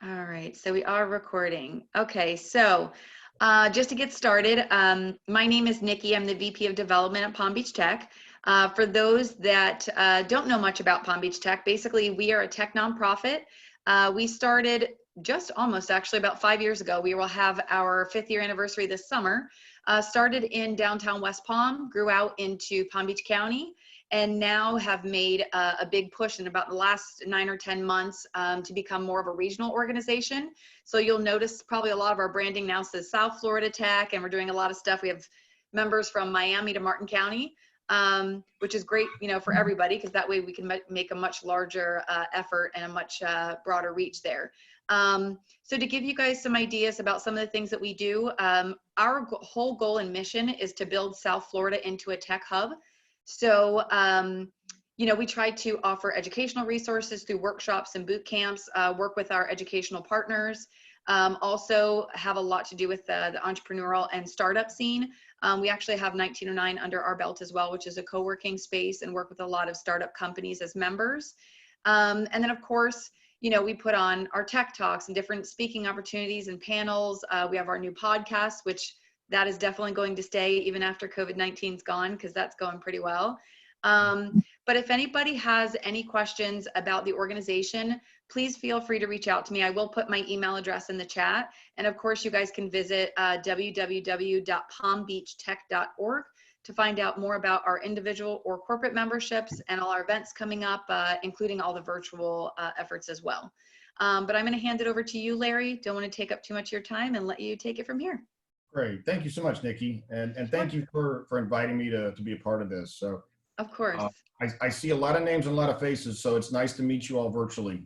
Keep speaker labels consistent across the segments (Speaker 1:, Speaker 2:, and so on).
Speaker 1: All right, so we are recording. Okay, so just to get started, my name is Nikki. I'm the VP of Development at Palm Beach Tech. For those that don't know much about Palm Beach Tech, basically we are a tech nonprofit. We started just almost actually about 5 years ago. We will have our 5th year anniversary this summer. Started in downtown West Palm, grew out into Palm Beach County, and now have made a big push in about the last 9 or 10 months to become more of a regional organization. So you'll notice probably a lot of our branding now says South Florida Tech, and we're doing a lot of stuff. We have members from Miami to Martin County, which is great, you know, for everybody, because that way we can make a much larger effort and a much broader reach there. So to give you guys some ideas about some of the things that we do, our whole goal and mission is to build South Florida into a tech hub. So, you know, we try to offer educational resources through workshops and boot camps, work with our educational partners, also have a lot to do with the entrepreneurial and startup scene. We actually have 1909 under our belt as well, which is a co-working space, and work with a lot of startup companies as members. And then, of course, you know, we put on our tech talks and different speaking opportunities and panels. We have our new podcast, which that is definitely going to stay even after COVID-19 is gone, because that's going pretty well. But if anybody has any questions about the organization, please feel free to reach out to me. I will put my email address in the chat. And of course, you guys can visit www.palmbeachtech.org to find out more about our individual or corporate memberships and all our events coming up, including all the virtual efforts as well. But I'm going to hand it over to you, Larry. Don't want to take up too much of your time, and let you take it from here.
Speaker 2: Great. Thank you so much, Nikki. And thank you for inviting me to be a part of this. So,
Speaker 1: of course.
Speaker 2: I see a lot of names and a lot of faces, so it's nice to meet you all virtually,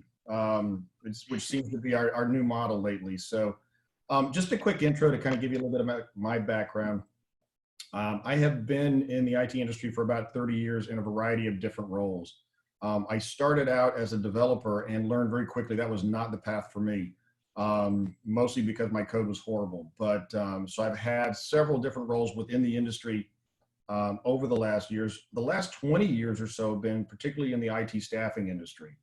Speaker 2: which seems to be our new model lately. So just a quick intro to kind of give you a little bit about my background. I have been in the IT industry for about 30 years in a variety of different roles. I started out as a developer and learned very quickly that was not the path for me. Mostly because my code was horrible. But so I've had several different roles within the industry over the last years. The last 20 years or so have been particularly in the IT staffing industry.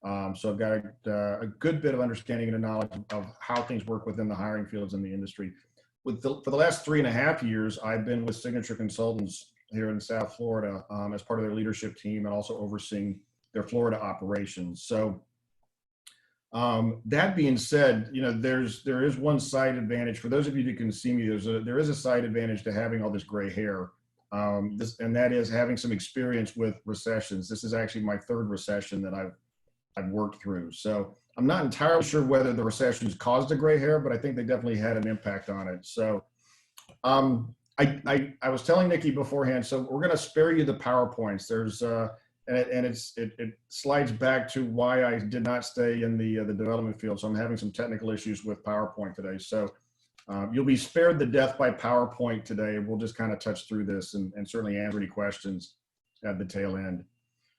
Speaker 2: So I've got a good bit of understanding and a knowledge of how things work within the hiring fields in the industry. For the last 3.5 years, I've been with Signature Consultants here in South Florida as part of their leadership team, and also overseeing their Florida operations. So that being said, you know, there is one side advantage for those of you who can see me. There is a side advantage to having all this gray hair, and that is having some experience with recessions. This is actually my 3rd recession that I've worked through. So I'm not entirely sure whether the recessions caused the gray hair, but I think they definitely had an impact on it. So I was telling Nikki beforehand, so we're going to spare you the PowerPoints. There's it slides back to why I did not stay in the development field. So I'm having some technical issues with PowerPoint today. So you'll be spared the death by PowerPoint today. We'll just kind of touch through this and certainly answer any questions at the tail end.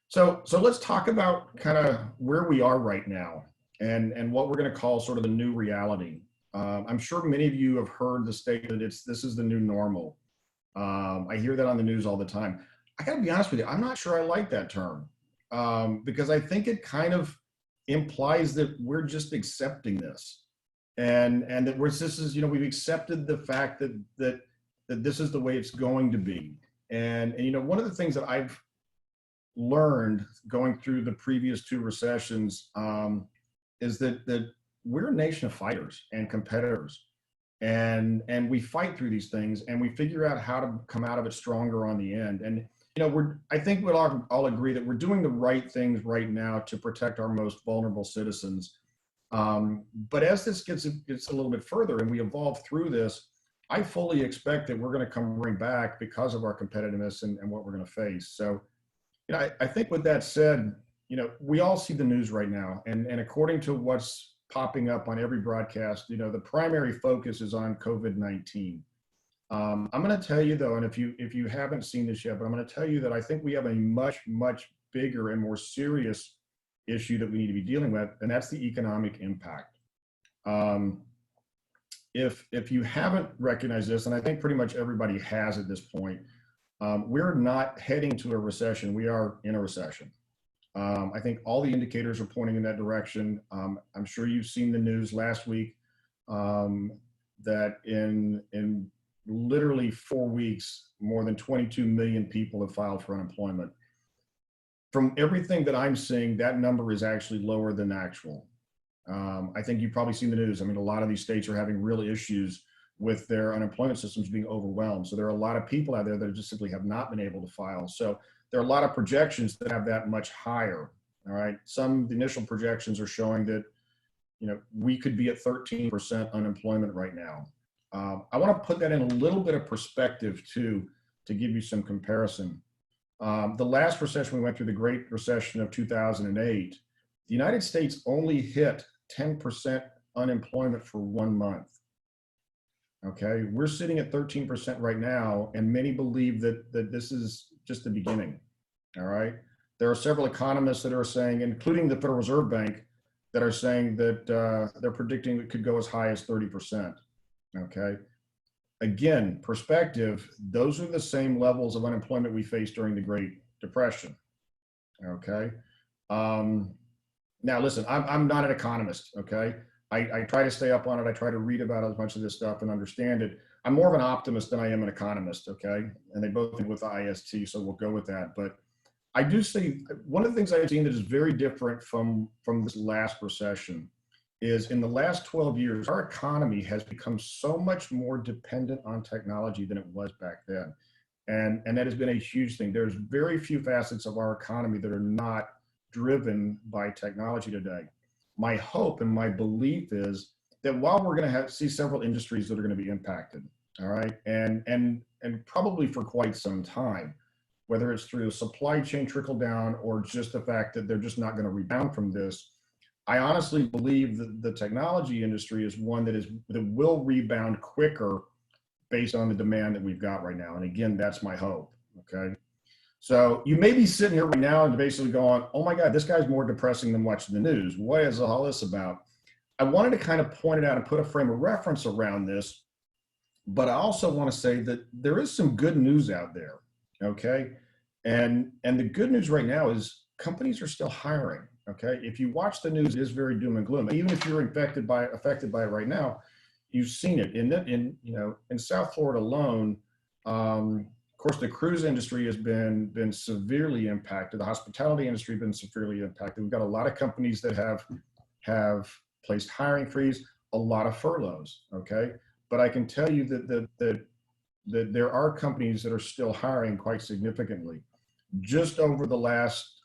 Speaker 2: So let's talk about kind of where we are right now and what we're going to call sort of the new reality. I'm sure many of you have heard the statement that this is the new normal. I hear that on the news all the time. I gotta be honest with you, I'm not sure I like that term because I think it kind of implies that we're just accepting this, and that we've accepted the fact that this is the way it's going to be. And you know, one of the things that I've learned going through the previous 2 recessions is that we're a nation of fighters and competitors, and we fight through these things, and we figure out how to come out of it stronger on the end. And you know, I think we'll all agree that we're doing the right things right now to protect our most vulnerable citizens. But as this gets a little bit further and we evolve through this, I fully expect that we're going to come right back because of our competitiveness and what we're going to face. So, you know, I think with that said, you know, we all see the news right now, and according to what's popping up on every broadcast, you know, the primary focus is on COVID-19. I'm going to tell you though, and if you haven't seen this yet, but I'm going to tell you that I think we have a much bigger and more serious issue that we need to be dealing with, and that's the economic impact. If you haven't recognized this, and I think pretty much everybody has at this point, we're not heading to a recession. We are in a recession. I think all the indicators are pointing in that direction. I'm sure you've seen the news last week that in literally 4 weeks, more than 22 million people have filed for unemployment. From everything that I'm seeing, that number is actually lower than actual. I think you've probably seen the news. I mean, a lot of these states are having real issues with their unemployment systems being overwhelmed. So there are a lot of people out there that just simply have not been able to file. So there are a lot of projections that have that much higher. All right. Some of the initial projections are showing that, we could be at 13% unemployment right now. I want to put that in a little bit of perspective too, to give you some comparison. The last recession we went through, the Great Recession of 2008, the United States only hit 10% unemployment for 1 month. Okay, we're sitting at 13% right now, and many believe that this is just the beginning. All right, there are several economists that are saying, including the Federal Reserve Bank, that are saying that they're predicting it could go as high as 30%. Okay, again, perspective, those are the same levels of unemployment we faced during the Great Depression. Okay. Now, listen, I'm not an economist. Okay. I try to stay up on it. I try to read about as much of this stuff and understand it. I'm more of an optimist than I am an economist. Okay. And they both end with IST, so we'll go with that. But I do see one of the things I've seen that is very different from this last recession is in the last 12 years, our economy has become so much more dependent on technology than it was back then. And that has been a huge thing. There's very few facets of our economy that are not driven by technology today. My hope and my belief is that while we're going to see several industries that are going to be impacted, all right, and probably for quite some time, whether it's through a supply chain trickle down or just the fact that they're just not going to rebound from this, I honestly believe that the technology industry is one that will rebound quicker based on the demand that we've got right now. And again, that's my hope. Okay. So you may be sitting here right now and basically going, oh my God, this guy's more depressing than watching the news. What is all this about? I wanted to kind of point it out and put a frame of reference around this, but I also want to say that there is some good news out there. Okay. And the good news right now is companies are still hiring. Okay. If you watch the news, it is very doom and gloom. Even if you're affected by it right now, you've seen it in South Florida alone. Of course, the cruise industry has been severely impacted. The hospitality industry has been severely impacted. We've got a lot of companies that have placed hiring freeze, a lot of furloughs. Okay, but I can tell you that there are companies that are still hiring quite significantly. Just over the last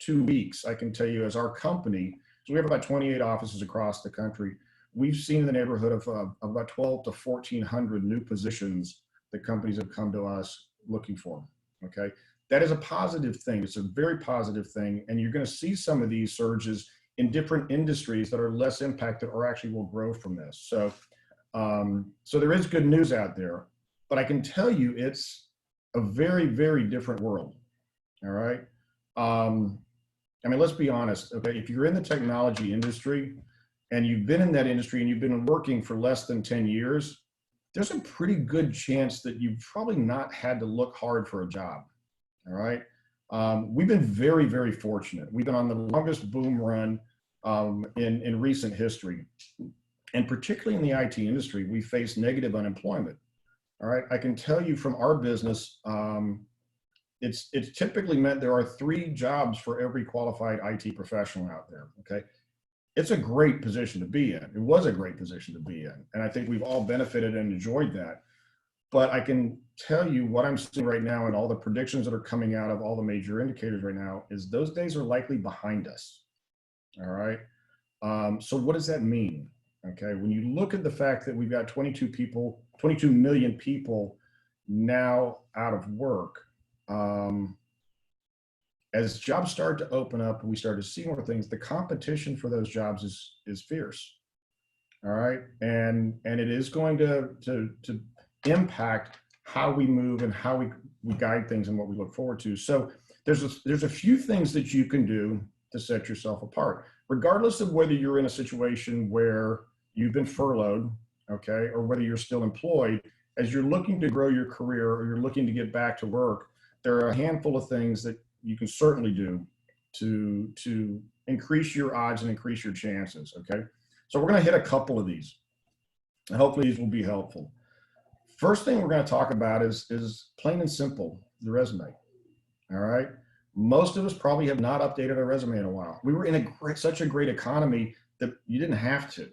Speaker 2: 2 weeks, I can tell you, as our company, so we have about 28 offices across the country. We've seen in the neighborhood of about 12 to 1,400 new positions that companies have come to us looking for. Okay, that is a positive thing. It's a very positive thing, and you're going to see some of these surges in different industries that are less impacted or actually will grow from this. So, so there is good news out there, but I can tell you it's a very, very different world. All right. I mean, let's be honest. Okay, if you're in the technology industry and you've been in that industry and you've been working for less than 10 years, there's a pretty good chance that you've probably not had to look hard for a job. All right. We've been very, very fortunate. We've been on the longest boom run in recent history. And particularly in the IT industry, we face negative unemployment. All right. I can tell you from our business, it's typically meant there are 3 jobs for every qualified IT professional out there. Okay. It's a great position to be in. It was a great position to be in. And I think we've all benefited and enjoyed that. But I can tell you what I'm seeing right now and all the predictions that are coming out of all the major indicators right now is those days are likely behind us. All right. So what does that mean? Okay. When you look at the fact that we've got 22 million people now out of work, as jobs start to open up and we start to see more things, the competition for those jobs is fierce. All right. And it is going to impact how we move and how we guide things and what we look forward to. So there's a few things that you can do to set yourself apart, regardless of whether you're in a situation where you've been furloughed, okay, or whether you're still employed. As you're looking to grow your career or you're looking to get back to work, there are a handful of things that you can certainly do to increase your odds and increase your chances. Okay, so we're going to hit a couple of these, and hopefully these will be helpful. First thing we're going to talk about is plain and simple, the resume. All right, most of us probably have not updated our resume in a while. We were in such a great economy that you didn't have to.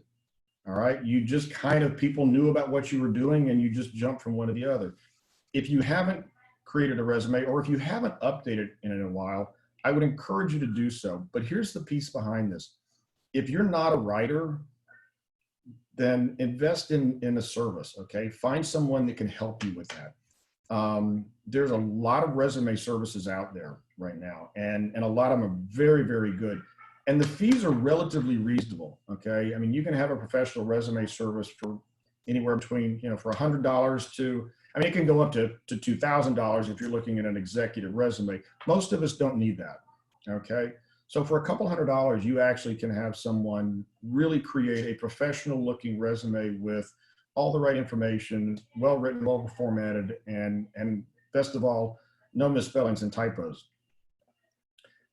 Speaker 2: All right, you just kind of, people knew about what you were doing and you just jumped from one to the other. If you haven't created a resume, or if you haven't updated it in a while, I would encourage you to do so. But here's the piece behind this. If you're not a writer, then invest in a service, okay? Find someone that can help you with that. There's a lot of resume services out there right now, and a lot of them are very, very good. And the fees are relatively reasonable, okay? I mean, you can have a professional resume service for anywhere between, for $100 to, I mean, it can go up to $2,000 if you're looking at an executive resume. Most of us don't need that, okay? So for a couple $100, you actually can have someone really create a professional looking resume with all the right information, well written, well formatted, and best of all, no misspellings and typos.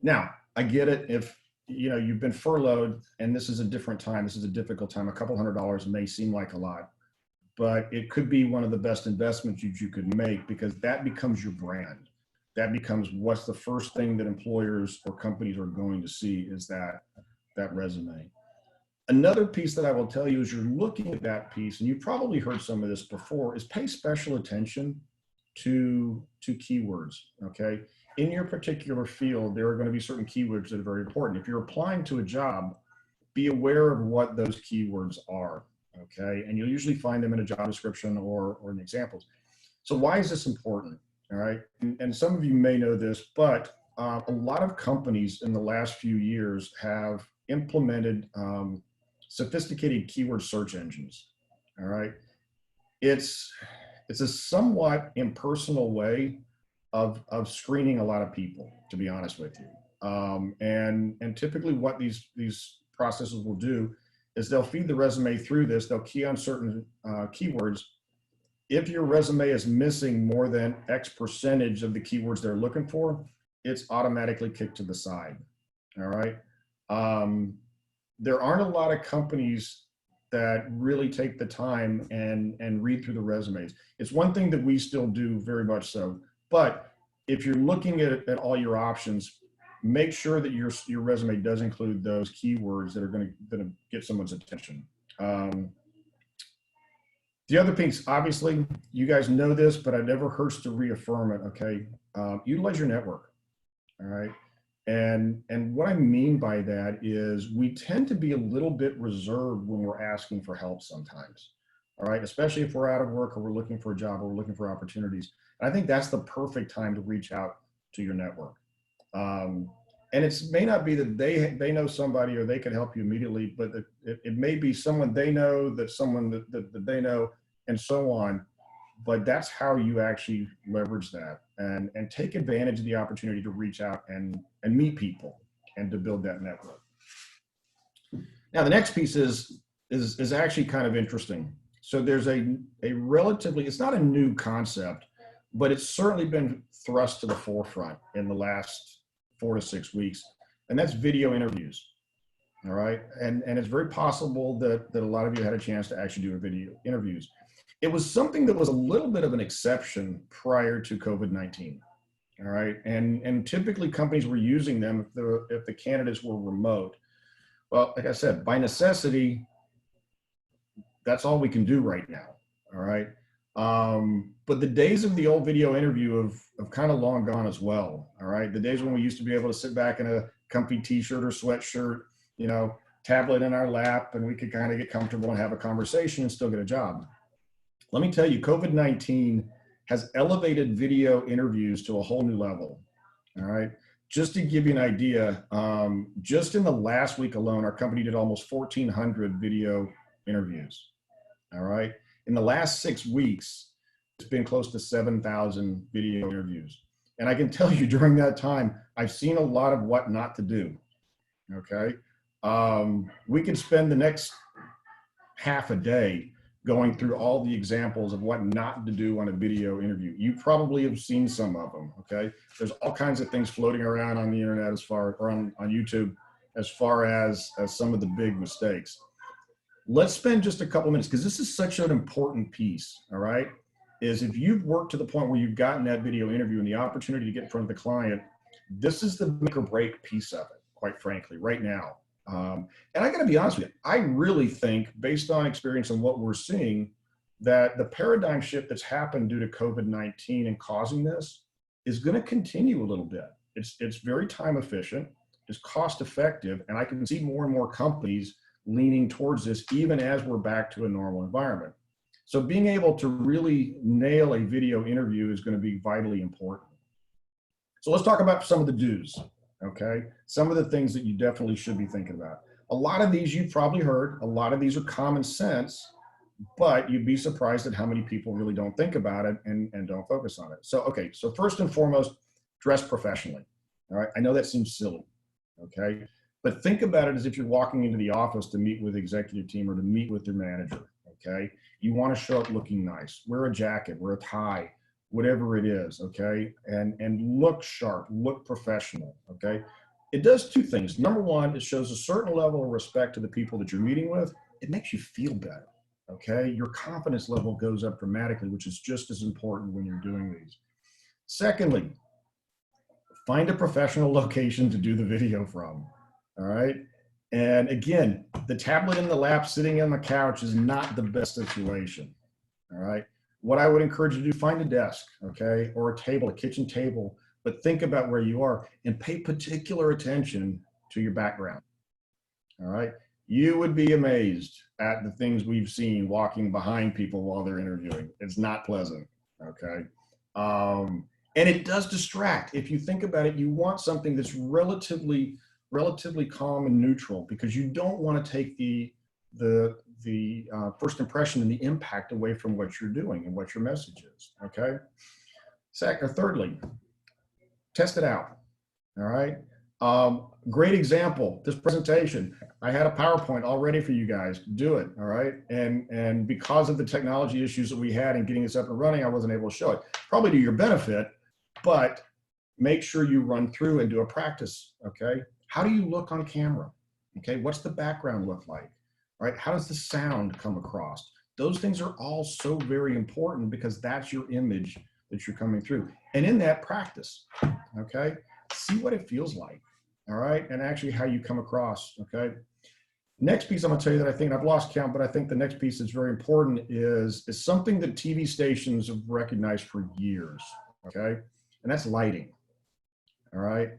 Speaker 2: Now, I get it if you've been furloughed and this is a different time, this is a difficult time. A couple $100 may seem like a lot, but it could be one of the best investments you could make, because that becomes your brand. That becomes what's the first thing that employers or companies are going to see is that resume. Another piece that I will tell you as you're looking at that piece, and you've probably heard some of this before, is pay special attention to keywords, okay? In your particular field, there are going to be certain keywords that are very important. If you're applying to a job, be aware of what those keywords are, okay? And you'll usually find them in a job description or in examples. So why is this important, all right? And some of you may know this, but a lot of companies in the last few years have implemented sophisticated keyword search engines, all right? It's a somewhat impersonal way of screening a lot of people, to be honest with you. And typically what these processes will do is they'll feed the resume through this, they'll key on certain keywords. If your resume is missing more than X percentage of the keywords they're looking for, it's automatically kicked to the side, all right? There aren't a lot of companies that really take the time and read through the resumes. It's one thing that we still do very much so, but if you're looking at all your options, make sure that your resume does include those keywords that are going to get someone's attention. The other piece, obviously, you guys know this, but it never hurts to reaffirm it, okay? Utilize your network, all right? And what I mean by that is we tend to be a little bit reserved when we're asking for help sometimes, all right? Especially if we're out of work or we're looking for a job or we're looking for opportunities. And I think that's the perfect time to reach out to your network. And it may not be that they know somebody or they can help you immediately, but it may be someone they know, that someone that they know, and so on. But that's how you actually leverage that and take advantage of the opportunity to reach out and meet people and to build that network. Now, the next piece is actually kind of interesting. So there's a relatively, it's not a new concept, but it's certainly been thrust to the forefront in the last 4 to 6 weeks, and that's video interviews. All right, and it's very possible that a lot of you had a chance to actually do a video interviews. It was something that was a little bit of an exception prior to COVID-19. All right, and typically companies were using them if the candidates were remote. Well, like I said, by necessity, that's all we can do right now. All right. But the days of the old video interview have kind of long gone as well. All right. The days when we used to be able to sit back in a comfy t-shirt or sweatshirt, tablet in our lap, and we could kind of get comfortable and have a conversation and still get a job. Let me tell you, COVID-19 has elevated video interviews to a whole new level. All right. Just to give you an idea, just in the last week alone, our company did almost 1,400 video interviews. All right. In the last 6 weeks, it's been close to 7,000 video interviews. And I can tell you during that time, I've seen a lot of what not to do, okay? We could spend the next half a day going through all the examples of what not to do on a video interview. You probably have seen some of them, okay? There's all kinds of things floating around on the internet or on YouTube as far as some of the big mistakes. Let's spend just a couple minutes, because this is such an important piece, all right? Is if you've worked to the point where you've gotten that video interview and the opportunity to get in front of the client, this is the make or break piece of it, quite frankly, right now. And I got to be honest with you, I really think, based on experience and what we're seeing, that the paradigm shift that's happened due to COVID-19 and causing this is going to continue a little bit. It's very time efficient, it's cost effective, and I can see more and more companies leaning towards this even as we're back to a normal environment. So being able to really nail a video interview is going to be vitally important. So let's talk about some of the do's. Okay, some of the things that you definitely should be thinking about. A lot of these you've probably heard, a lot of these are common sense, but you'd be surprised at how many people really don't think about it and don't focus on it. So, okay, so first and foremost, dress professionally. All right, I know that seems silly, okay? But think about it as if you're walking into the office to meet with the executive team or to meet with your manager, okay? You want to show up looking nice, wear a jacket, wear a tie, whatever it is, okay? And look sharp, look professional, okay? It does two things. Number one, it shows a certain level of respect to the people that you're meeting with. It makes you feel better, okay? Your confidence level goes up dramatically, which is just as important when you're doing these. Secondly, find a professional location to do the video from, all right? And again, the tablet in the lap sitting on the couch is not the best situation, all right? What I would encourage you to do, find a desk, okay, or a table, a kitchen table, but think about where you are and pay particular attention to your background, all right? You would be amazed at the things we've seen walking behind people while they're interviewing. It's not pleasant, okay? And it does distract. If you think about it, you want something that's relatively calm and neutral, because you don't want to take the first impression and the impact away from what you're doing and what your message is, okay? Thirdly, test it out, all right? Great example, this presentation. I had a PowerPoint all ready for you guys. Do it, all right? And because of the technology issues that we had in getting this up and running, I wasn't able to show it. Probably to your benefit, but make sure you run through and do a practice, okay? How do you look on camera? Okay, what's the background look like? Right? How does the sound come across? Those things are all so very important, because that's your image that you're coming through. And in that, practice, okay? See what it feels like, all right? And actually how you come across, okay? Next piece I'm gonna tell you that I think, I've lost count, but I think the next piece that's very important is something that TV stations have recognized for years, okay? And that's lighting, all right?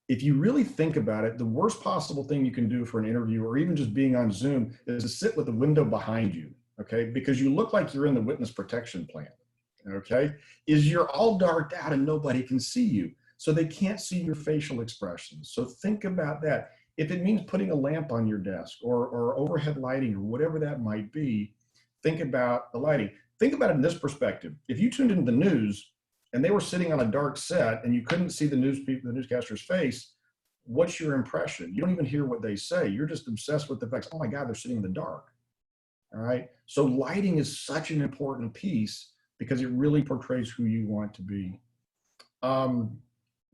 Speaker 2: If you really think about it, the worst possible thing you can do for an interview, or even just being on Zoom, is to sit with the window behind you, okay? Because you look like you're in the witness protection plan, okay? Is you're all darked out and nobody can see you, so they can't see your facial expressions. So think about that. If it means putting a lamp on your desk or overhead lighting or whatever that might be, think about the lighting. Think about it in this perspective. If you tuned into the news and they were sitting on a dark set and you couldn't see the newscaster's face, what's your impression? You don't even hear what they say. You're just obsessed with the fact, oh my God, they're sitting in the dark. All right. So lighting is such an important piece, because it really portrays who you want to be.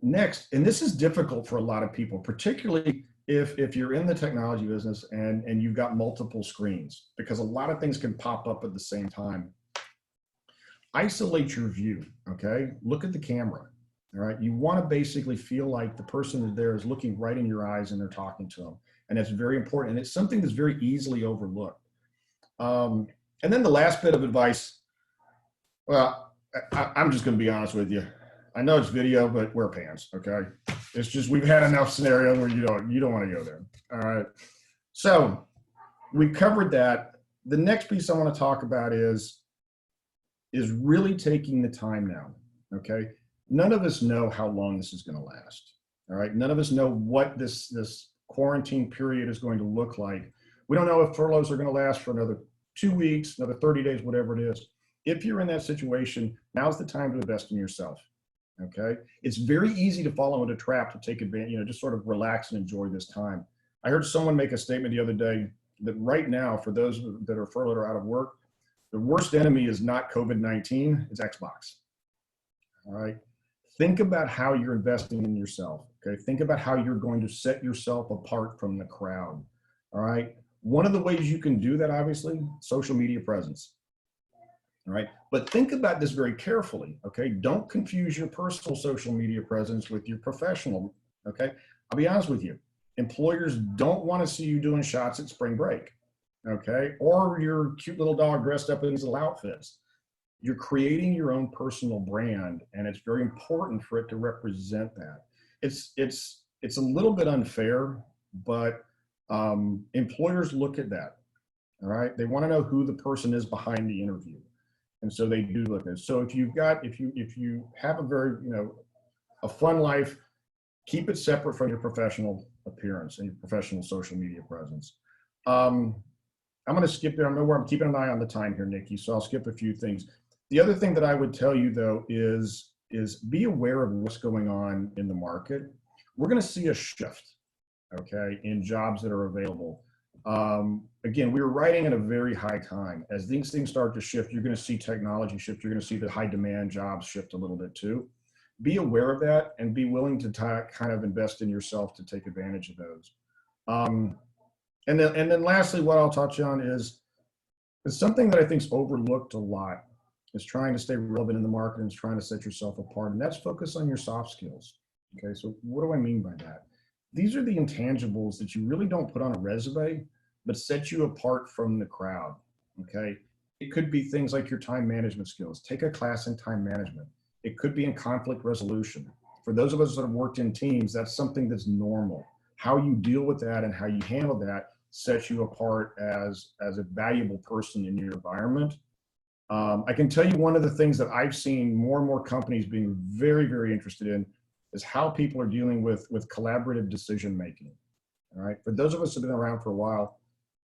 Speaker 2: Next, and this is difficult for a lot of people, particularly if you're in the technology business and you've got multiple screens, because a lot of things can pop up at the same time. Isolate your view, okay? Look at the camera, all right? You want to basically feel like the person there is looking right in your eyes and they're talking to them. And that's very important. And it's something that's very easily overlooked. And then the last bit of advice, well, I'm just going to be honest with you. I know it's video, but wear pants, okay? It's just, we've had enough scenarios where you don't want to go there, all right? So we covered that. The next piece I want to talk about is really taking the time now, okay? None of us know how long this is going to last, all right? None of us know what this quarantine period is going to look like. We don't know if furloughs are going to last for another 2 weeks, another 30 days, whatever it is. If you're in that situation, now's the time to invest in yourself, okay? It's very easy to fall into a trap to take advantage, just sort of relax and enjoy this time. I heard someone make a statement the other day that right now, for those that are furloughed or out of work, The worst enemy is not COVID-19, it's Xbox. All right. Think about how you're investing in yourself. Okay. Think about how you're going to set yourself apart from the crowd. All right. One of the ways you can do that, obviously, social media presence. All right. But think about this very carefully. Okay. Don't confuse your personal social media presence with your professional. Okay. I'll be honest with you. Employers don't want to see you doing shots at spring break. Okay. Or your cute little dog dressed up in these little outfits. You're creating your own personal brand, and it's very important for it to represent that. It's a little bit unfair, but employers look at that. All right. They want to know who the person is behind the interview. And so they do look at it. So if you have a very, a fun life, keep it separate from your professional appearance and your professional social media presence. I'm going to skip there. I know where I'm keeping an eye on the time here, Nikki, so I'll skip a few things. The other thing that I would tell you, though, is be aware of what's going on in the market. We're going to see a shift, okay, in jobs that are available. Again, we were writing at a very high time. As these things start to shift, you're going to see technology shift. You're going to see the high demand jobs shift a little bit too. Be aware of that and be willing to kind of invest in yourself to take advantage of those. And then lastly, what I'll touch on is something that I think is overlooked a lot is trying to stay relevant in the market and is trying to set yourself apart. And that's focus on your soft skills. Okay, so what do I mean by that? These are the intangibles that you really don't put on a resume, but set you apart from the crowd. Okay, it could be things like your time management skills. Take a class in time management. It could be in conflict resolution. For those of us that have worked in teams, that's something that's normal. How you deal with that and how you handle that sets you apart as a valuable person in your environment. I can tell you one of the things that I've seen more and more companies being very, very interested in is how people are dealing with collaborative decision making. All right. For those of us who've been around for a while,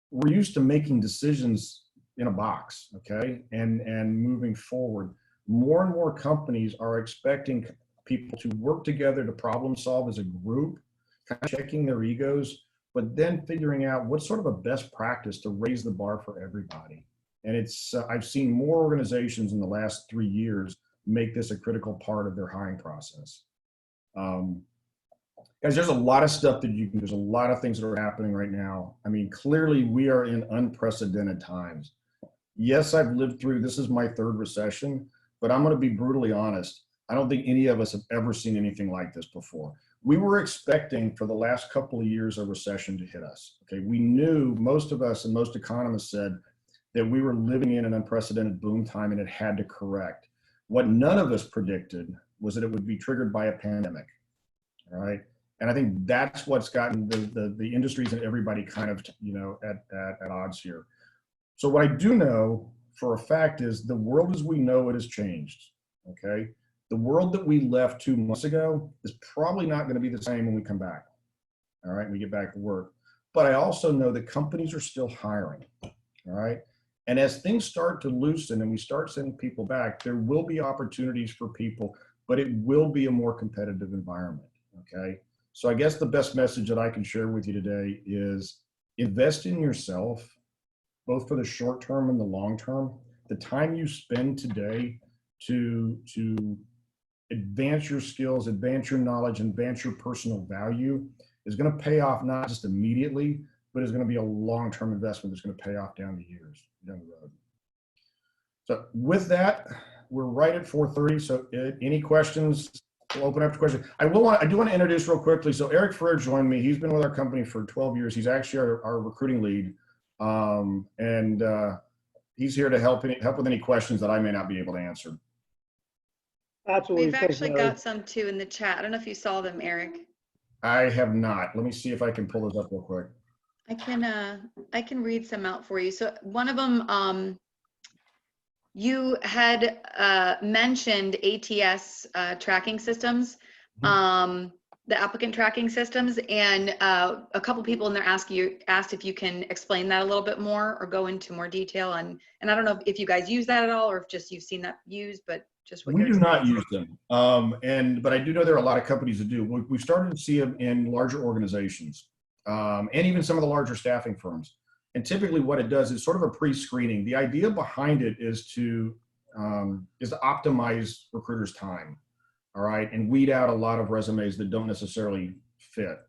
Speaker 2: we're used to making decisions in a box. Okay. And moving forward, more and more companies are expecting people to work together to problem solve as a group, kind of checking their egos, but then figuring out what's sort of a best practice to raise the bar for everybody. And it's, I've seen more organizations in the last 3 years make this a critical part of their hiring process. Guys, there's a lot of stuff that there's a lot of things that are happening right now. I mean, clearly we are in unprecedented times. Yes, I've lived through, this is my third recession, but I'm going to be brutally honest. I don't think any of us have ever seen anything like this before. We were expecting for the last couple of years a recession to hit us. Okay, we knew, most of us and most economists said that we were living in an unprecedented boom time and it had to correct. What none of us predicted was that it would be triggered by a pandemic. All right, and I think that's what's gotten the industries and everybody kind of at odds here. So what I do know for a fact is the world as we know it has changed. Okay. The world that we left 2 months ago is probably not going to be the same when we come back. All right. We get back to work. But I also know that companies are still hiring. All right. And as things start to loosen and we start sending people back, there will be opportunities for people, but it will be a more competitive environment. Okay. So I guess the best message that I can share with you today is invest in yourself, both for the short term and the long term. The time you spend today to advance your skills, advance your knowledge, advance your personal value is going to pay off not just immediately, but it's going to be a long-term investment that's going to pay off down the road. So with that, we're right at 4:30. So any questions? We'll open up to questions. I do want to introduce real quickly. So Eric Ferrer joined me. He's been with our company for 12 years. He's actually our recruiting lead. He's here to help with any questions that I may not be able to answer.
Speaker 3: Absolutely.
Speaker 1: We've actually got some too in the chat. I don't know if you saw them, Eric.
Speaker 2: I have not. Let me see if I can pull those up real quick.
Speaker 1: I can read some out for you. So one of them, you had mentioned ATS tracking systems, the applicant tracking systems, and a couple people in there asked if you can explain that a little bit more or go into more detail on. And I don't know if you guys use that at all or if just you've seen that used, but just what
Speaker 2: we do not use them. But I do know there are a lot of companies that do. We've started to see them in larger organizations and even some of the larger staffing firms. And typically what it does is sort of a pre-screening. The idea behind it is to optimize recruiters' time, all right, and weed out a lot of resumes that don't necessarily fit.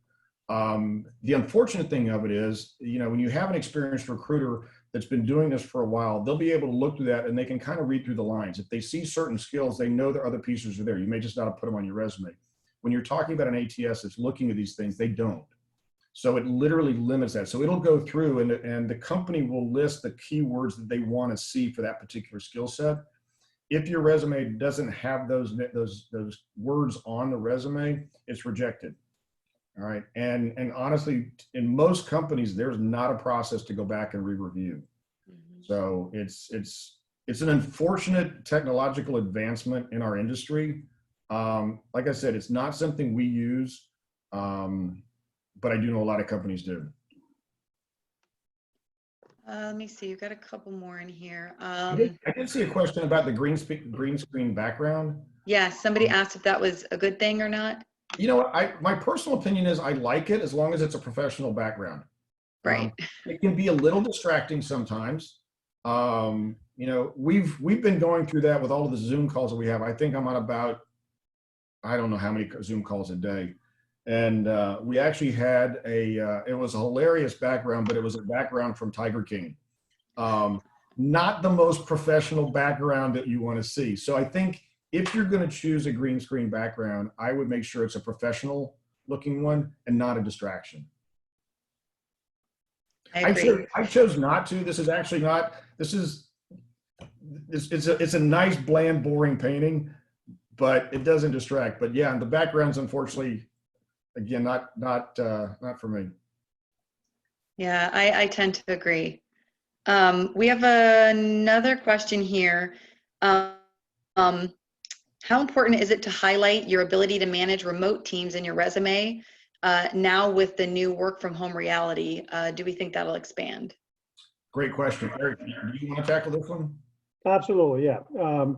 Speaker 2: The unfortunate thing of it is, when you have an experienced recruiter that's been doing this for a while, they'll be able to look through that and they can kind of read through the lines. If they see certain skills, they know that other pieces are there. You may just not have put them on your resume. When you're talking about an ATS that's looking at these things, they don't. So it literally limits that. So it'll go through and the company will list the keywords that they want to see for that particular skill set. If your resume doesn't have those words on the resume, it's rejected. All right. And honestly, in most companies, there's not a process to go back and re-review. Mm-hmm. So it's an unfortunate technological advancement in our industry. Like I said, it's not something we use, but I do know a lot of companies do.
Speaker 1: Let me see. You've got a couple more in here.
Speaker 2: I did see a question about the green screen background.
Speaker 1: Yeah, somebody asked if that was a good thing or not.
Speaker 2: You know what? My personal opinion is I like it as long as it's a professional background.
Speaker 1: Right.
Speaker 2: It can be a little distracting sometimes. We've been going through that with all of the Zoom calls that we have. I think I'm on about, I don't know how many Zoom calls a day. And we actually had it was a hilarious background, but it was a background from Tiger King. Not the most professional background that you want to see. So I think if you're going to choose a green screen background, I would make sure it's a professional looking one and not a distraction.
Speaker 1: I agree.
Speaker 2: I chose not to. This is actually not, it's a nice, bland, boring painting, but it doesn't distract. But yeah, and the background's unfortunately, again, not for me.
Speaker 1: Yeah, I tend to agree. We have another question here. How important is it to highlight your ability to manage remote teams in your resume now with the new work from home reality? Do we think that'll expand?
Speaker 2: Great question. Eric, do you want to tackle this one?
Speaker 3: Absolutely, yeah.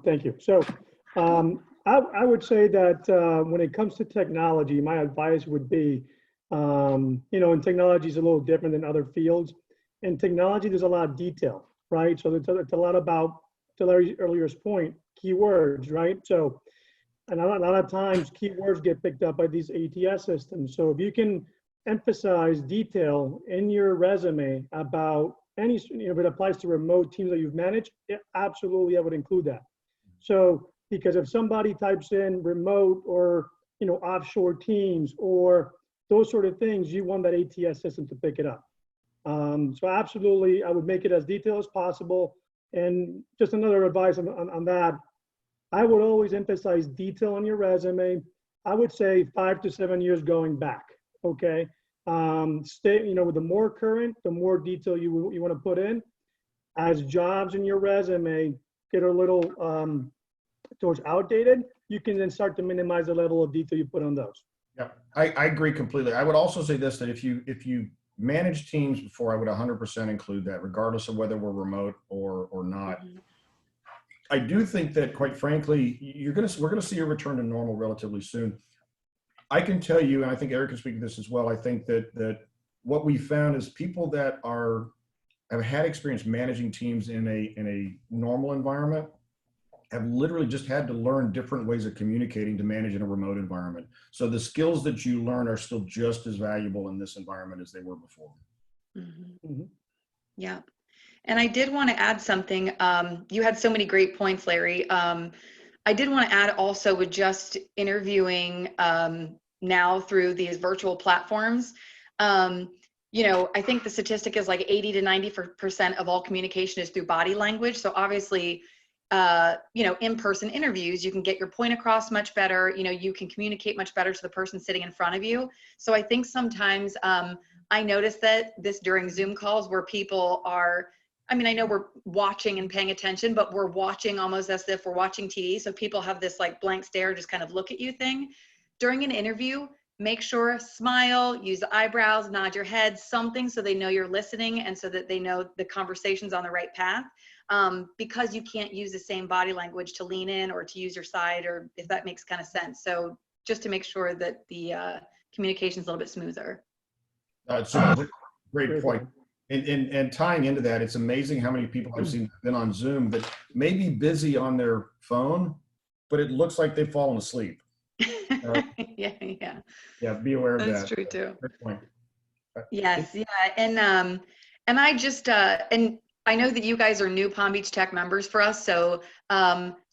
Speaker 3: Thank you. So I would say that when it comes to technology, my advice would be, and technology is a little different than other fields. In technology, there's a lot of detail, right? So it's a lot about, to Larry's earlier point, keywords, right? So, and a lot of times keywords get picked up by these ATS systems. So if you can emphasize detail in your resume about any, if it applies to remote teams that you've managed, absolutely, I would include that. So, because if somebody types in remote or, offshore teams or those sort of things, you want that ATS system to pick it up. So absolutely, I would make it as detailed as possible. And just another advice on that, I would always emphasize detail on your resume. I would say 5 to 7 years going back, okay? Stay, with the more current, the more detail you want to put in. As jobs in your resume get a little towards outdated, you can then start to minimize the level of detail you put on those.
Speaker 2: Yeah, I agree completely. I would also say this, that if you manage teams before, I would 100% include that, regardless of whether we're remote or not. Mm-hmm. I do think that, quite frankly, we're going to see a return to normal relatively soon. I can tell you, and I think Eric can speak to this as well, I think that what we found is people that have had experience managing teams in a normal environment have literally just had to learn different ways of communicating to manage in a remote environment. So the skills that you learn are still just as valuable in this environment as they were before.
Speaker 1: Mm-hmm. Mm-hmm. Yeah. And I did want to add something. You had so many great points, Larry. I did want to add also with just interviewing now through these virtual platforms. I think the statistic is like 80 to 90% of all communication is through body language. So obviously, in-person interviews, you can get your point across much better. You can communicate much better to the person sitting in front of you. So I think sometimes I noticed that this during Zoom calls where people are, I know we're watching and paying attention, but we're watching almost as if we're watching TV. So people have this like blank stare, just kind of look at you thing. During an interview, make sure, smile, use the eyebrows, nod your head, something so they know you're listening and so that they know the conversation's on the right path. Because you can't use the same body language to lean in or to use your side, or if that makes kind of sense. So just to make sure that the communication is a little bit smoother.
Speaker 2: It's a great point. And tying into that, it's amazing how many people I've seen been on Zoom that may be busy on their phone, but it looks like they've fallen asleep.
Speaker 1: Yeah.
Speaker 2: Yeah, be aware of
Speaker 1: That's
Speaker 2: that.
Speaker 1: true too.
Speaker 2: Good point.
Speaker 1: Yes, yeah. And I just and I know that you guys are new Palm Beach Tech members for us, so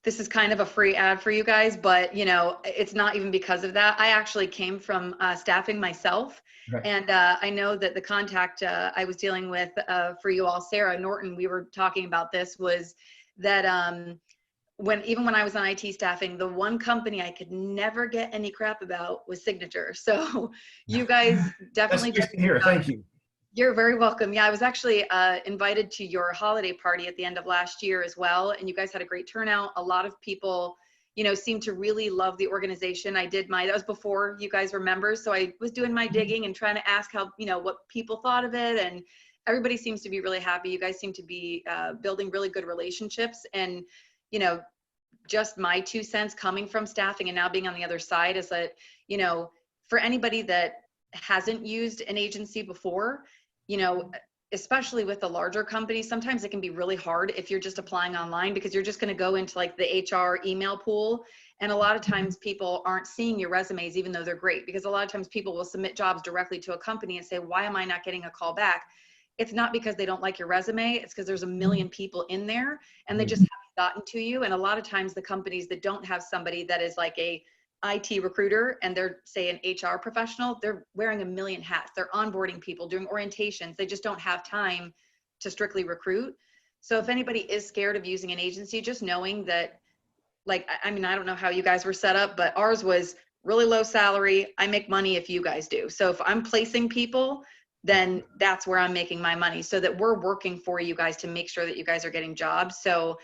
Speaker 1: this is kind of a free ad for you guys, but it's not even because of that. I actually came from staffing myself.
Speaker 2: Okay.
Speaker 1: And I know that the contact I was dealing with for you all, Sarah Norton, we were talking about this, was that even when I was on IT staffing, the one company I could never get any crap about was Signature. So you guys definitely
Speaker 2: That's nice to hear. Thank you.
Speaker 1: You're very welcome. Yeah, I was actually invited to your holiday party at the end of last year as well, and you guys had a great turnout. A lot of people, seemed to really love the organization. That was before you guys were members, so I was doing my digging and trying to ask how, what people thought of it, and everybody seems to be really happy. You guys seem to be building really good relationships, and just my 2 cents coming from staffing and now being on the other side is that, for anybody that hasn't used an agency before, especially with the larger companies, sometimes it can be really hard if you're just applying online, because you're just going to go into like the HR email pool. And a lot of times people aren't seeing your resumes, even though they're great, because a lot of times people will submit jobs directly to a company and say, why am I not getting a call back? It's not because they don't like your resume. It's because there's a million people in there and they just haven't gotten to you. And a lot of times the companies that don't have somebody that is like a IT recruiter and they're, say, an HR professional, they're wearing a million hats. They're onboarding people, doing orientations. They just don't have time to strictly recruit. So if anybody is scared of using an agency, just knowing that, like, I mean, I don't know how you guys were set up, but ours was really low salary. I make money if you guys do. So if I'm placing people, then that's where I'm making my money, so that we're working for you guys to make sure that you guys are getting jobs. So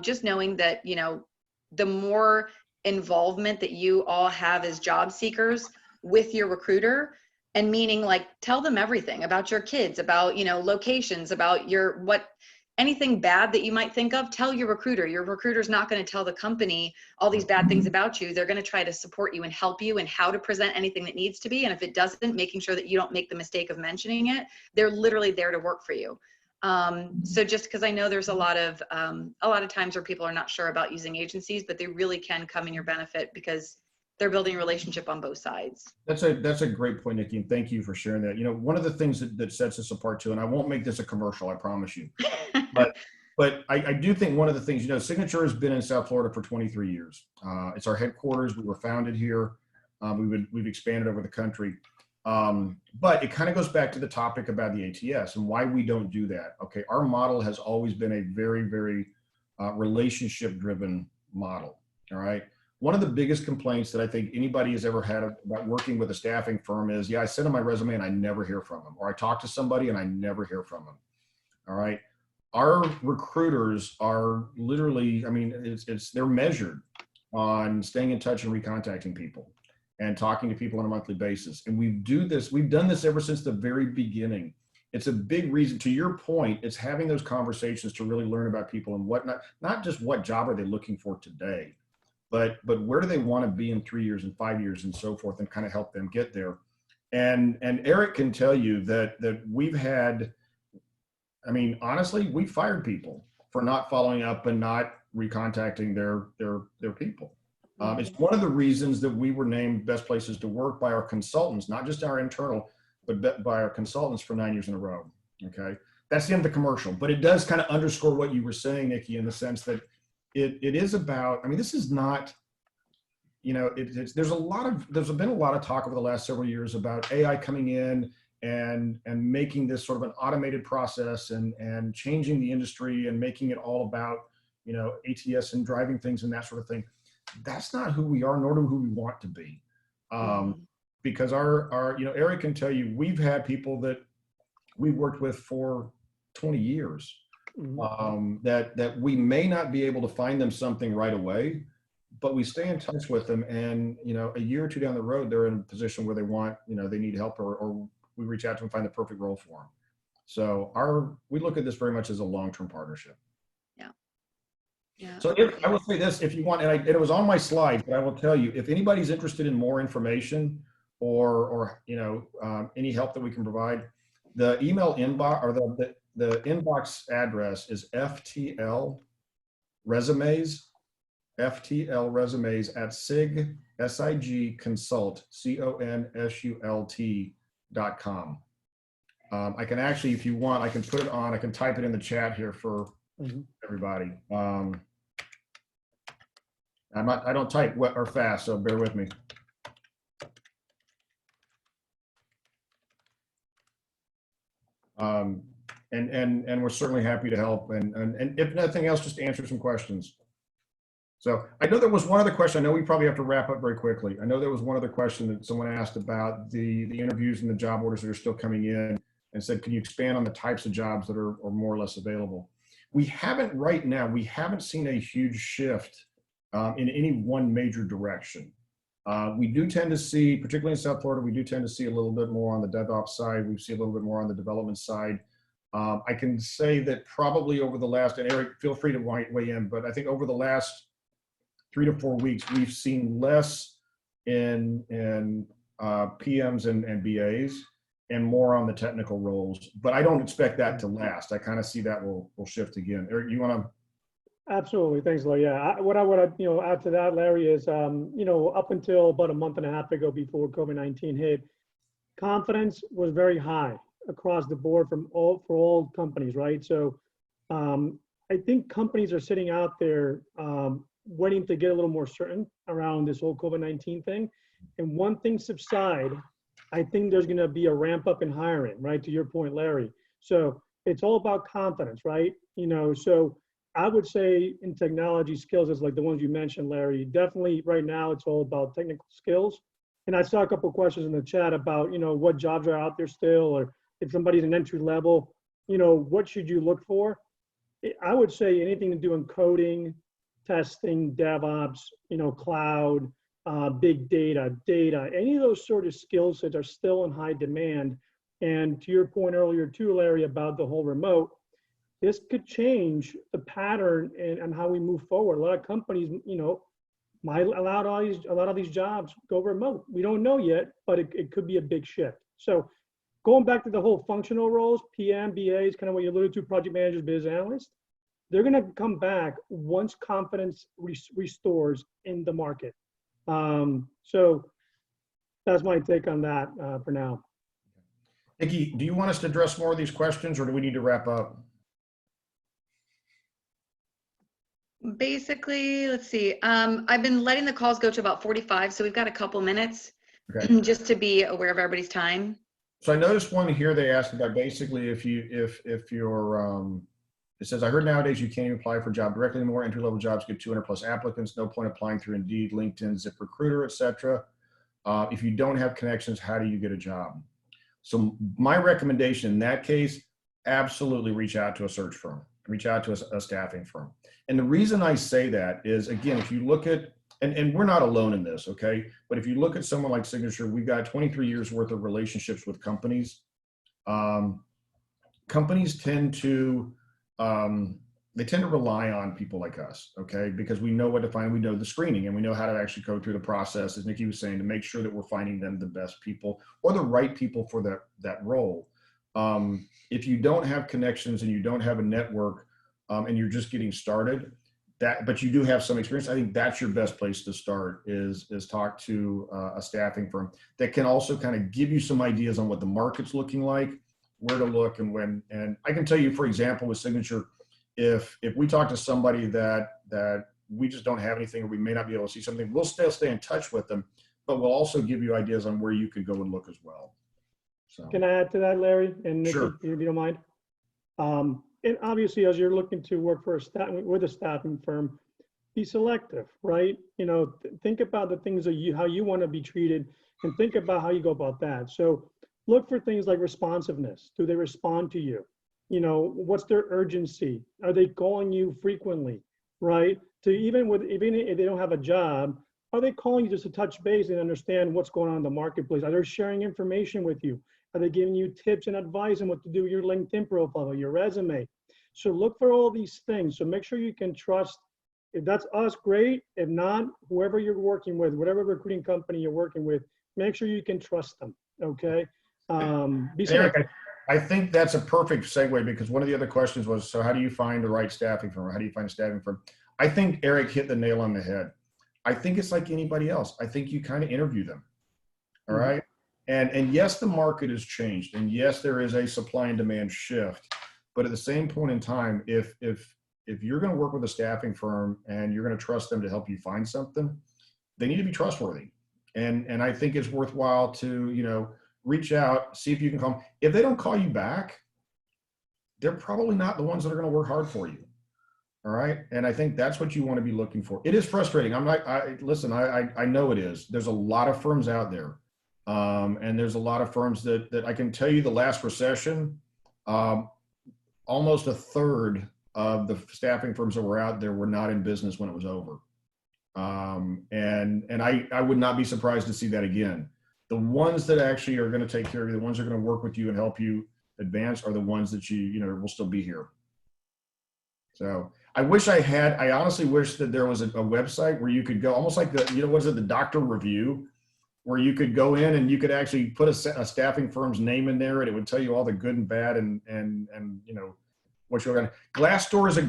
Speaker 1: just knowing that, the more involvement that you all have as job seekers with your recruiter, and meaning like tell them everything about your kids, about, locations, about anything bad that you might think of, tell your recruiter. Your recruiter's not going to tell the company all these bad things about you. They're going to try to support you and help you and how to present anything that needs to be. And if it doesn't, making sure that you don't make the mistake of mentioning it. They're literally there to work for you. So just because I know there's a lot of times where people are not sure about using agencies, but they really can come in your benefit because they're building a relationship on both sides.
Speaker 2: That's a great point, Nikki, and thank you for sharing that. One of the things that sets us apart too, and I won't make this a commercial, I promise you, but I do think one of the things, Signature has been in South Florida for 23 years. It's our headquarters. We were founded here. We've expanded over the country. But it kind of goes back to the topic about the ATS and why we don't do that. Okay, our model has always been a very, very relationship-driven model. All right. One of the biggest complaints that I think anybody has ever had about working with a staffing firm is, yeah, I send them my resume and I never hear from them, or I talk to somebody and I never hear from them. All right. Our recruiters are literally, I mean, they're measured on staying in touch and recontacting people and talking to people on a monthly basis. And we've done this ever since the very beginning. It's a big reason, to your point, it's having those conversations to really learn about people and whatnot, not just what job are they looking for today, but where do they want to be in 3 years and 5 years and so forth, and kind of help them get there. And Eric can tell you that we've had, I mean, honestly, we fired people for not following up and not recontacting their people. It's one of the reasons that we were named best places to work by our consultants, not just our internal, but by our consultants for 9 years in a row. Okay. That's the end of the commercial, but it does kind of underscore what you were saying, Nikki, in the sense that it is about, I mean, this is not, there's been a lot of talk over the last several years about AI coming in and making this sort of an automated process and changing the industry and making it all about, ATS and driving things and that sort of thing. That's not who we are, nor who we want to be. Because our Eric can tell you, we've had people that we've worked with for 20 years that we may not be able to find them something right away, but we stay in touch with them. And, a year or two down the road, they're in a position where they want, they need help, or we reach out to them and find the perfect role for them. So we look at this very much as a long-term partnership.
Speaker 1: Yeah.
Speaker 2: So I will say this, if you want, and it was on my slides, but I will tell you, if anybody's interested in more information or any help that we can provide, The email inbox or the inbox address is FTL resumes, FTL resumes at SIG consult, CONSULT.com. I can actually, if you want, I can put it on, I can type it in the chat here for everybody. I don't type or fast, so bear with me. And we're certainly happy to help. And if nothing else, just answer some questions. So I know there was one other question. I know we probably have to wrap up very quickly. I know there was one other question that someone asked about the interviews and the job orders that are still coming in, and said, can you expand on the types of jobs that are more or less available? We haven't right now, we haven't seen a huge shift in any one major direction. We do tend to see, particularly in South Florida, we do tend to see a little bit more on the DevOps side. We see a little bit more on the development side. I can say that probably over the last, and Eric, feel free to weigh in, but I think over the last 3 to 4 weeks, we've seen less in PMs and BAs and more on the technical roles. But I don't expect that to last. I kind of see that will shift again. Eric, you want to?
Speaker 3: Absolutely. Thanks, Larry. Yeah, what I would add to that, Larry, is up until about a month and a half ago, before COVID-19 hit, confidence was very high across the board for all companies, right? So I think companies are sitting out there waiting to get a little more certain around this whole COVID-19 thing. And one thing subside, I think there's going to be a ramp up in hiring, right? To your point, Larry. So it's all about confidence, right? So I would say in technology skills, it's like the ones you mentioned, Larry. Definitely right now, it's all about technical skills. And I saw a couple of questions in the chat about, what jobs are out there still, or if somebody's an entry level, what should you look for? I would say anything to do in coding, testing, DevOps, cloud, big data, any of those sort of skill sets are still in high demand. And to your point earlier too, Larry, about the whole remote, this could change the pattern and how we move forward. A lot of companies, might allow a lot of these jobs go remote. We don't know yet, but it could be a big shift. So going back to the whole functional roles, PM, BAs, kind of what you alluded to, project managers, business analysts, they're going to come back once confidence restores in the market. So that's my take on that for now.
Speaker 2: Nikki, do you want us to address more of these questions, or do we need to wrap up?
Speaker 1: Basically, let's see. I've been letting the calls go to about 45, so we've got a couple minutes just to be aware of everybody's time.
Speaker 2: So I noticed one here. They asked about basically if you're it says, I heard nowadays you can't even apply for a job directly anymore. Entry-level jobs get 200 plus applicants. No point applying through Indeed, LinkedIn, ZipRecruiter, etc. If you don't have connections, how do you get a job? So my recommendation in that case, absolutely reach out to a search firm, reach out to a staffing firm. And the reason I say that is, again, if you look at, and we're not alone in this, okay? But if you look at someone like Signature, we've got 23 years worth of relationships with companies. Companies tend to, they tend to rely on people like us, okay? Because we know what to find, we know the screening, and we know how to actually go through the process, as Nikki was saying, to make sure that we're finding them the best people or the right people for that role. If you don't have connections and you don't have a network and you're just getting started, but you do have some experience, I think that's your best place to start is talk to a staffing firm that can also kind of give you some ideas on what the market's looking like, where to look and when. And I can tell you, for example, with Signature, if we talk to somebody that we just don't have anything or we may not be able to see something, we'll still stay in touch with them, but we'll also give you ideas on where you could go and look as well. So.
Speaker 3: Can I add to that, Larry and Nikki,
Speaker 2: sure,
Speaker 3: if you don't mind? And obviously, as you're looking to work for with a staffing firm, be selective, right? Think about the things that how you want to be treated, and think about how you go about that. So look for things like responsiveness. Do they respond to you? What's their urgency? Are they calling you frequently, right? Even if they don't have a job, are they calling you just to touch base and understand what's going on in the marketplace? Are they sharing information with you? Are they giving you tips and advice on what to do with your LinkedIn profile, your resume? So look for all these things. So make sure you can trust. If that's us, great. If not, whoever you're working with, whatever recruiting company you're working with, make sure you can trust them. Okay.
Speaker 2: Eric, I think that's a perfect segue, because one of the other questions was, so how do you find the right staffing firm? How do you find a staffing firm? I think Eric hit the nail on the head. I think it's like anybody else. I think you kind of interview them. All right. And yes, the market has changed. And yes, there is a supply and demand shift. But at the same point in time, if you're going to work with a staffing firm and you're going to trust them to help you find something, they need to be trustworthy. And I think it's worthwhile to, you know, reach out, see if you can call them. If they don't call you back, they're probably not the ones that are going to work hard for you. All right. And I think that's what you want to be looking for. It is frustrating. Listen, I know it is. There's a lot of firms out there. And there's a lot of firms that I can tell you the last recession, almost a third of the staffing firms that were out there were not in business when it was over. And I would not be surprised to see that again. The ones that actually are going to take care of you, the ones that are going to work with you and help you advance, are the ones that you know, will still be here. So I honestly wish that there was a website where you could go, almost like the doctor review, where you could go in and you could actually put a staffing firm's name in there, and it would tell you all the good and bad and you know, what you're going to. Glassdoor is a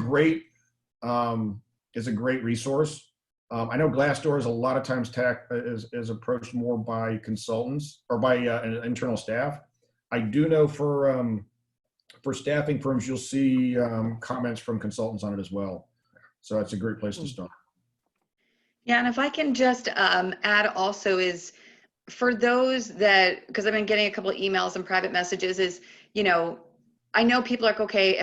Speaker 2: great resource. I know Glassdoor is a lot of times is approached more by consultants or by internal staff. I do know for staffing firms, you'll see comments from consultants on it as well. So that's a great place to start.
Speaker 1: Yeah, and if I can just add also is, for those that, because I've been getting a couple of emails and private messages, is, you know, I know people are like, okay,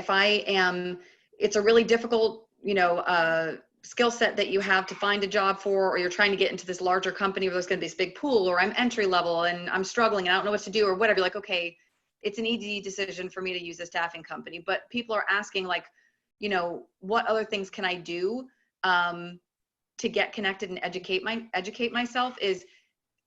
Speaker 1: it's a really difficult, you know, skill set that you have to find a job for, or you're trying to get into this larger company where there's going to be this big pool, or I'm entry level and I'm struggling and I don't know what to do or whatever. You're like, okay, it's an easy decision for me to use a staffing company. But people are asking, like, you know, what other things can I do to get connected and educate myself? Is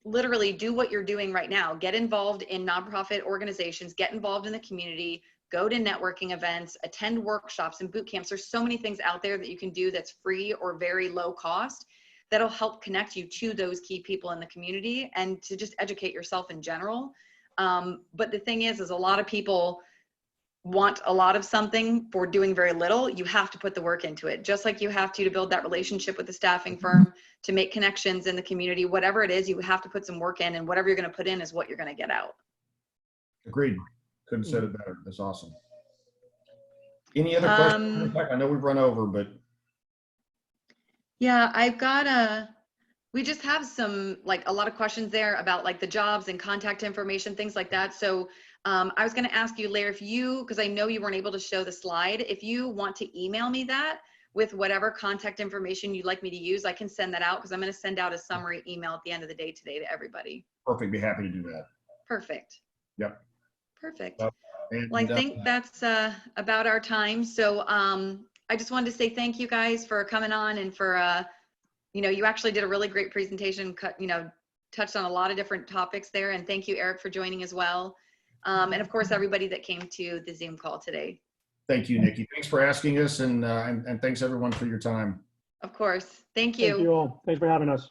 Speaker 1: literally do what you're doing right now. Get involved in nonprofit organizations, get involved in the community, go to networking events, attend workshops and boot camps. There's so many things out there that you can do that's free or very low cost that'll help connect you to those key people in the community and to just educate yourself in general. But the thing is a lot of people want a lot of something for doing very little. You have to put the work into it, just like you have to build that relationship with the staffing firm, to make connections in the community. Whatever it is, you have to put some work in, and whatever you're going to put in is what you're going to get out.
Speaker 2: Agreed. Couldn't have said it better. That's awesome. Any other questions? I know we've run over, but.
Speaker 1: Yeah, I've got we just have some, like, a lot of questions there about like the jobs and contact information, things like that. So I was going to ask you, Larry, because I know you weren't able to show the slide, if you want to email me that with whatever contact information you'd like me to use, I can send that out, because I'm going to send out a summary email at the end of the day today to everybody.
Speaker 2: Perfect. Be happy to do that. Perfect.
Speaker 1: Yep. Perfect. Well, I think that's about our time. So I just wanted to say thank you guys for coming on, and for, you know, you actually did a really great presentation, you know, touched on a lot of different topics there. And thank you, Eric, for joining as well. And of course, everybody that came to the Zoom call today.
Speaker 2: Thank you, Nikki. Thanks for asking us, and thanks everyone for your time.
Speaker 1: Of course. Thank you.
Speaker 3: Thank you all. Thanks for having us.